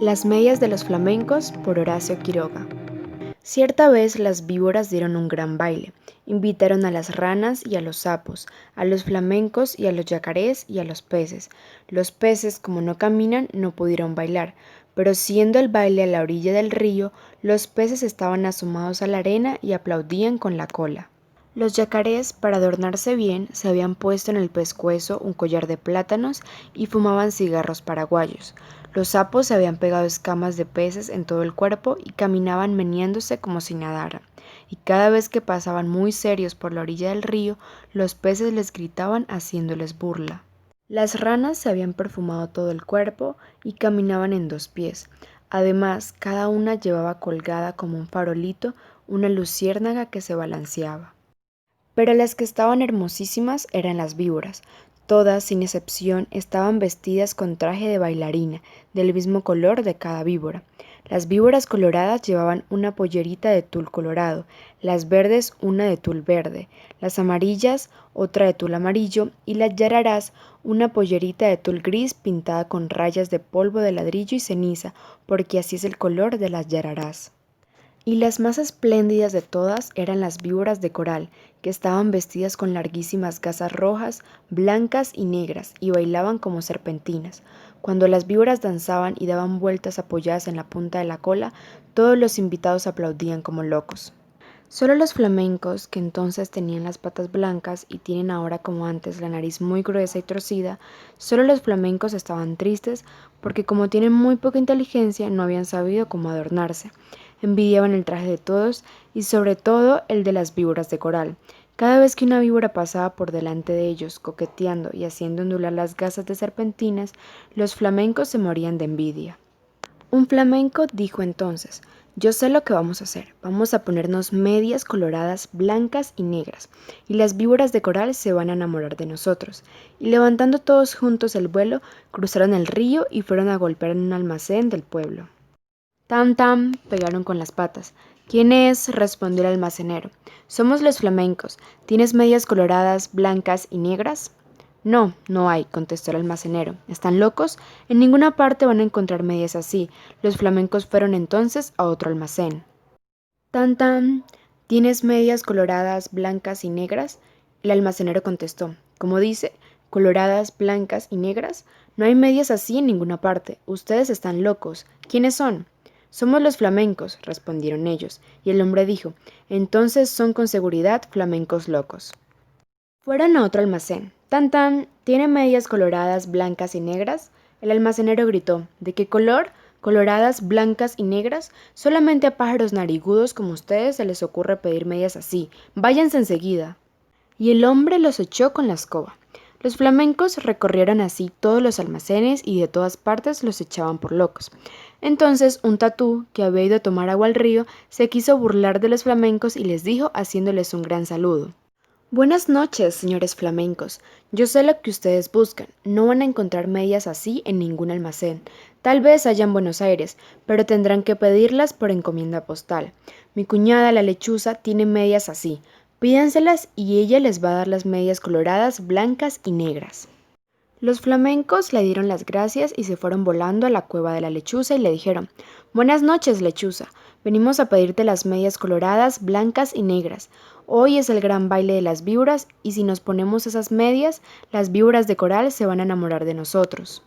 Las medias de los flamencos por Horacio Quiroga. Cierta vez las víboras dieron un gran baile. Invitaron a las ranas y a los sapos, a los flamencos y a los yacarés y a los peces. Los peces, como no caminan, no pudieron bailar, pero siendo el baile a la orilla del río, los peces estaban asomados a la arena y aplaudían con la cola. Los yacarés, para adornarse bien, se habían puesto en el pescuezo un collar de plátanos y fumaban cigarros paraguayos. Los sapos se habían pegado escamas de peces en todo el cuerpo y caminaban meneándose como si nadaran. Y cada vez que pasaban muy serios por la orilla del río, los peces les gritaban haciéndoles burla. Las ranas se habían perfumado todo el cuerpo y caminaban en dos pies. Además, cada una llevaba colgada como un farolito una luciérnaga que se balanceaba. Pero las que estaban hermosísimas eran las víboras. Todas, sin excepción, estaban vestidas con traje de bailarina, del mismo color de cada víbora. Las víboras coloradas llevaban una pollerita de tul colorado, las verdes una de tul verde, las amarillas otra de tul amarillo y las yararás una pollerita de tul gris pintada con rayas de polvo de ladrillo y ceniza, porque así es el color de las yararás. Y las más espléndidas de todas eran las víboras de coral, que estaban vestidas con larguísimas gasas rojas, blancas y negras, y bailaban como serpentinas. Cuando las víboras danzaban y daban vueltas apoyadas en la punta de la cola, todos los invitados aplaudían como locos. Solo los flamencos, que entonces tenían las patas blancas y tienen ahora como antes la nariz muy gruesa y torcida, solo los flamencos estaban tristes porque como tienen muy poca inteligencia no habían sabido cómo adornarse. Envidiaban el traje de todos y sobre todo el de las víboras de coral. Cada vez que una víbora pasaba por delante de ellos, coqueteando y haciendo ondular las gasas de serpentinas, los flamencos se morían de envidia. Un flamenco dijo entonces: yo sé lo que vamos a hacer, vamos a ponernos medias coloradas blancas y negras, y las víboras de coral se van a enamorar de nosotros. Y levantando todos juntos el vuelo, cruzaron el río y fueron a golpear en un almacén del pueblo. Tam tam, pegaron con las patas. ¿Quién es?, respondió el almacenero. Somos los flamencos. ¿Tienes medias coloradas, blancas y negras? No, no hay, contestó el almacenero. ¿Están locos? En ninguna parte van a encontrar medias así. Los flamencos fueron entonces a otro almacén. Tan tan, ¿tienes medias coloradas, blancas y negras? El almacenero contestó. ¿Cómo dice? ¿Coloradas, blancas y negras? No hay medias así en ninguna parte. Ustedes están locos. ¿Quiénes son? Somos los flamencos, respondieron ellos, y el hombre dijo: entonces son con seguridad flamencos locos. Fueron a otro almacén. Tan tan, ¿tiene medias coloradas, blancas y negras? El almacenero gritó: ¿de qué color? Coloradas, blancas y negras. Solamente a pájaros narigudos como ustedes se les ocurre pedir medias así. Váyanse enseguida. Y el hombre los echó con la escoba. Los flamencos recorrieron así todos los almacenes y de todas partes los echaban por locos. Entonces un tatú, que había ido a tomar agua al río, se quiso burlar de los flamencos y les dijo, haciéndoles un gran saludo: buenas noches, señores flamencos. Yo sé lo que ustedes buscan. No van a encontrar medias así en ningún almacén. Tal vez haya en Buenos Aires, pero tendrán que pedirlas por encomienda postal. Mi cuñada, la lechuza, tiene medias así. Pídanselas y ella les va a dar las medias coloradas, blancas y negras. Los flamencos le dieron las gracias y se fueron volando a la cueva de la lechuza y le dijeron: buenas noches, lechuza. Venimos a pedirte las medias coloradas, blancas y negras. Hoy es el gran baile de las víboras y si nos ponemos esas medias, las víboras de coral se van a enamorar de nosotros.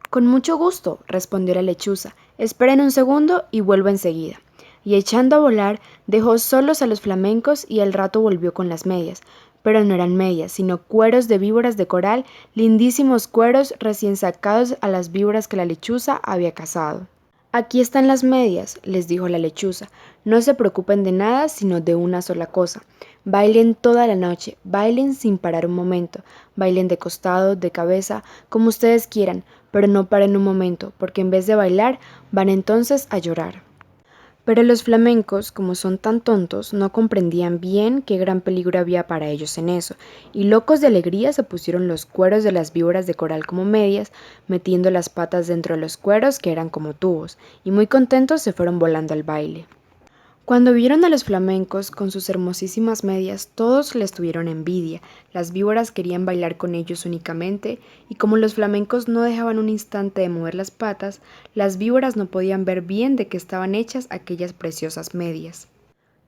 Con mucho gusto, respondió la lechuza. Esperen un segundo y vuelvo enseguida. Y echando a volar, dejó solos a los flamencos y al rato volvió con las medias. Pero no eran medias, sino cueros de víboras de coral, lindísimos cueros recién sacados a las víboras que la lechuza había cazado. Aquí están las medias, les dijo la lechuza. No se preocupen de nada, sino de una sola cosa. Bailen toda la noche, bailen sin parar un momento, bailen de costado, de cabeza, como ustedes quieran, pero no paren un momento, porque en vez de bailar, van entonces a llorar. Pero los flamencos, como son tan tontos, no comprendían bien qué gran peligro había para ellos en eso, y locos de alegría se pusieron los cueros de las víboras de coral como medias, metiendo las patas dentro de los cueros que eran como tubos, y muy contentos se fueron volando al baile. Cuando vieron a los flamencos con sus hermosísimas medias, todos les tuvieron envidia. Las víboras querían bailar con ellos únicamente, y como los flamencos no dejaban un instante de mover las patas, las víboras no podían ver bien de qué estaban hechas aquellas preciosas medias.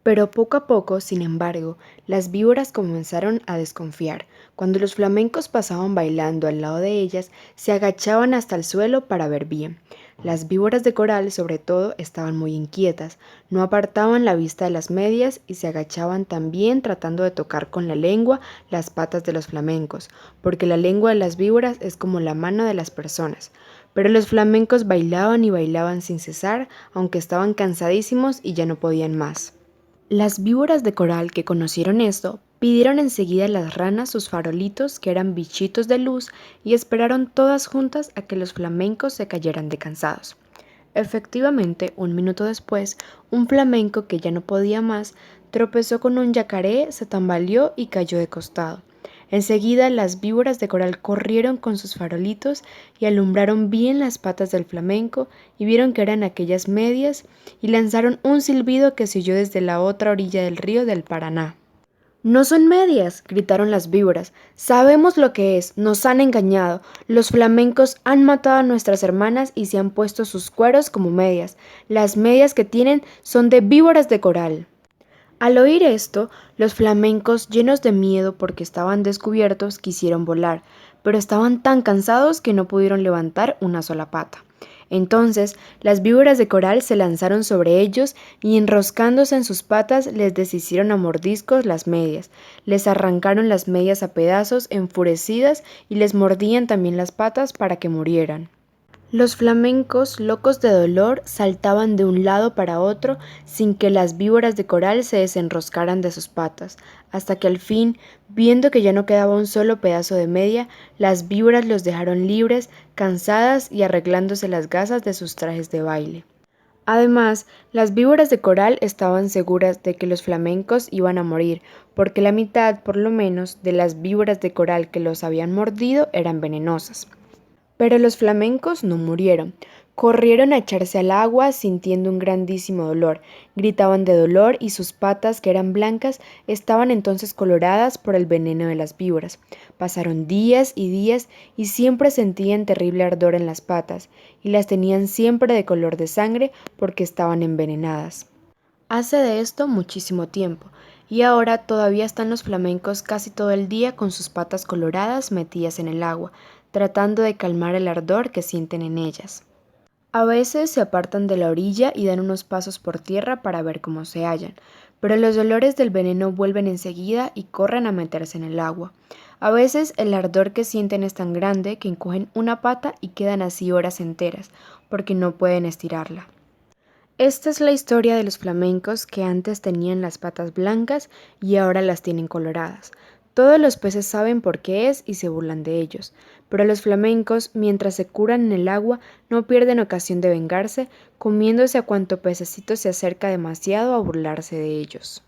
Pero poco a poco, sin embargo, las víboras comenzaron a desconfiar. Cuando los flamencos pasaban bailando al lado de ellas, se agachaban hasta el suelo para ver bien. Las víboras de coral, sobre todo, estaban muy inquietas, no apartaban la vista de las medias y se agachaban también tratando de tocar con la lengua las patas de los flamencos, porque la lengua de las víboras es como la mano de las personas. Pero los flamencos bailaban y bailaban sin cesar, aunque estaban cansadísimos y ya no podían más. Las víboras de coral que conocieron esto pidieron enseguida a las ranas sus farolitos, que eran bichitos de luz, y esperaron todas juntas a que los flamencos se cayeran de cansados. Efectivamente, un minuto después, un flamenco que ya no podía más tropezó con un yacaré, se tambaleó y cayó de costado. Enseguida las víboras de coral corrieron con sus farolitos y alumbraron bien las patas del flamenco y vieron que eran aquellas medias y lanzaron un silbido que se oyó desde la otra orilla del río del Paraná. No son medias, gritaron las víboras. Sabemos lo que es, nos han engañado. Los flamencos han matado a nuestras hermanas y se han puesto sus cueros como medias. Las medias que tienen son de víboras de coral. Al oír esto, los flamencos, llenos de miedo porque estaban descubiertos, quisieron volar, pero estaban tan cansados que no pudieron levantar una sola pata. Entonces, las víboras de coral se lanzaron sobre ellos y enroscándose en sus patas les deshicieron a mordiscos las medias, les arrancaron las medias a pedazos enfurecidas y les mordían también las patas para que murieran. Los flamencos, locos de dolor, saltaban de un lado para otro sin que las víboras de coral se desenroscaran de sus patas, hasta que al fin, viendo que ya no quedaba un solo pedazo de media, las víboras los dejaron libres, cansadas y arreglándose las gasas de sus trajes de baile. Además, las víboras de coral estaban seguras de que los flamencos iban a morir, porque la mitad, por lo menos, de las víboras de coral que los habían mordido eran venenosas. Pero los flamencos no murieron. Corrieron a echarse al agua sintiendo un grandísimo dolor. Gritaban de dolor y sus patas, que eran blancas, estaban entonces coloradas por el veneno de las víboras. Pasaron días y siempre sentían terrible ardor en las patas y las tenían siempre de color de sangre porque estaban envenenadas. Hace de esto muchísimo tiempo, y ahora todavía están los flamencos casi todo el día con sus patas coloradas metidas en el agua, tratando de calmar el ardor que sienten en ellas. A veces se apartan de la orilla y dan unos pasos por tierra para ver cómo se hallan, pero los dolores del veneno vuelven enseguida y corren a meterse en el agua. A veces el ardor que sienten es tan grande que encogen una pata y quedan así horas enteras, porque no pueden estirarla. Esta es la historia de los flamencos que antes tenían las patas blancas y ahora las tienen coloradas. Todos los peces saben por qué es y se burlan de ellos, pero los flamencos, mientras se curan en el agua, no pierden ocasión de vengarse, comiéndose a cuanto pececito se acerca demasiado a burlarse de ellos.